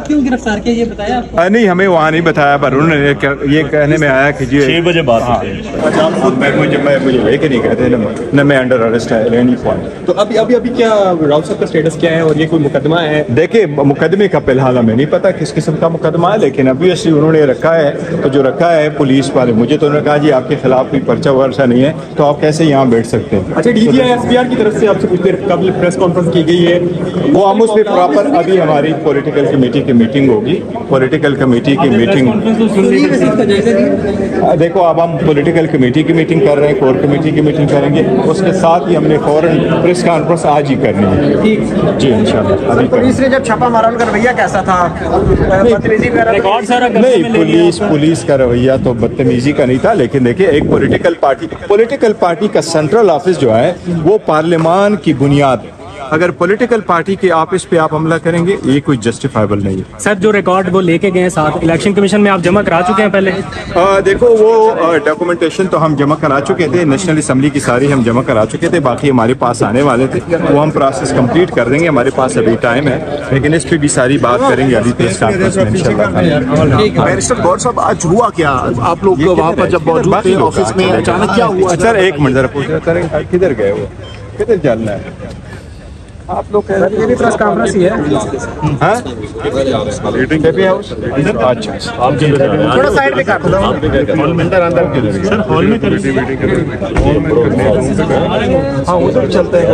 क्यों गिरफ्तार किया ये बताया आपको? नहीं, हमें वहाँ नहीं बताया, पर उन्होंने ये कहने में आया कि जी 6 बजे बात मुझे लेके नहीं कहते न मैं अंडर अरेस्ट है एनी पॉइंट। तो अभी क्या राउत साहब का स्टेटस क्या है और ये कोई मुकदमा है? देखिए, मुकदमे का फिलहाल हमें नहीं पता किस किस्म का मुकदमा है, लेकिन ऑब्वियसली उन्होंने रखा है, तो जो रखा है पुलिस वाले, मुझे तो उन्होंने कहा जी आपके खिलाफ कोई पर्चा वर्चा नहीं है तो आप कैसे यहाँ बैठ सकते हैं। अच्छा, DGI SPR की तरफ से आपसे कुछ देर कबल प्रेस कॉन्फ्रेंस की गई है, वो हम उस पर प्रॉपर अभी हमारी पॉलिटिकल कमेटी की मीटिंग होगी। पॉलिटिकल कमेटी की मीटिंग देखो, अब हम पॉलिटिकल कमेटी की मीटिंग कर रहे हैं, कोर कमेटी की मीटिंग करेंगे, उसके साथ ही हमने फौरन प्रेस कॉन्फ्रेंस आज ही करनी है जी इंशाल्लाह। अभी पुलिस ने जब छापा मारा उनका रवैया कैसा था? नहीं, पुलिस का रवैया तो बदतमीजी का नहीं था, लेकिन देखिए एक पॉलिटिकल पार्टी का सेंट्रल ऑफिस जो है वो पार्लियामान की बुनियाद, अगर पॉलिटिकल पार्टी के ऑफिस पे आप हमला करेंगे ये कोई जस्टिफाइबल नहीं है। सर, जो रिकॉर्ड वो लेके गए साथ इलेक्शन कमीशन में आप जमा करा चुके हैं पहले? देखो, वो डॉक्यूमेंटेशन तो हम जमा करा चुके थे, नेशनल असम्बली की सारी हम जमा करा चुके थे, बाकी हमारे पास आने वाले थे, वो हम प्रोसेस कंप्लीट कर देंगे, हमारे पास अभी टाइम है, लेकिन इस पे भी सारी बात करेंगे अभी प्रेस कॉन्फ्रेंस में इंशाल्लाह। बैरिस्टर गौर साहब, आज हुआ क्या? आप लोग वहाँ पर जब मौजूद थे ऑफिस में, अचानक क्या हुआ? सर एक मिनट जरा पूछ रहे हैं किधर गए, वो किधर चलना है? आप लोग कह रहे हैं प्रेस कॉन्फ्रेंस ही है। अच्छा, आप थोड़ा साइड में कर दो। सर हॉल में हाँ उधर चलते हैं,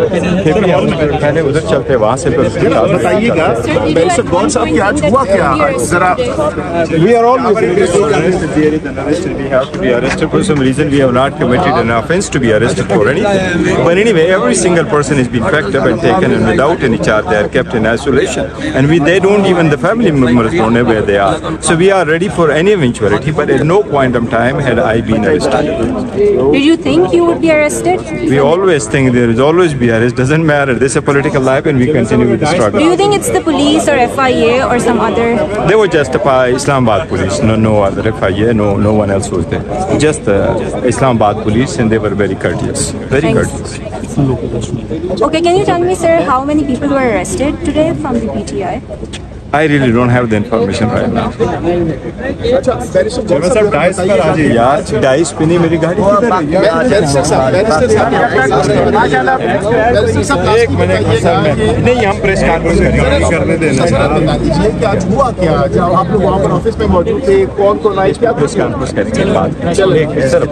पहले उधर चलते हैं, वहाँ से बताइएगा बैरिस्टर गौर साहब की आज हुआ क्या जरा? We are all arrested. There is an arrest. We have to be arrested for some reason. We have not committed an offence to be arrested for anything. But anyway, every single person has been packed up and taken, and without any charge, they are kept in isolation. And they don't even the family members don't know where they are. So we are ready for any eventuality. But at no point of time had I been arrested. Did you think you would be arrested? We always think there is always be arrest. Doesn't matter. This is a political life, and we continue with the struggle. Do you think it's the police or FIA or some other? They were just Islamabad police. No other FIA. No one else was there. Just Islamabad police, and they were very courteous. Very courteous. Okay, can you tell me, sir, how many people were arrested today from the PTI? I really don't have the information right now. अच्छा, barrister गौर साहब dice पर आ जाइए यार, dice पे नहीं, मेरी गाड़ी किधर है? एक मिनट सर, नहीं हम प्रेस कॉन्फ्रेंस करने देना सर। आज हुआ क्या जब आप लोग वहाँ पर ऑफिस में मौजूद थे? कौन आए? प्रेस कॉन्फ्रेंस करेंगे। चलिए सर।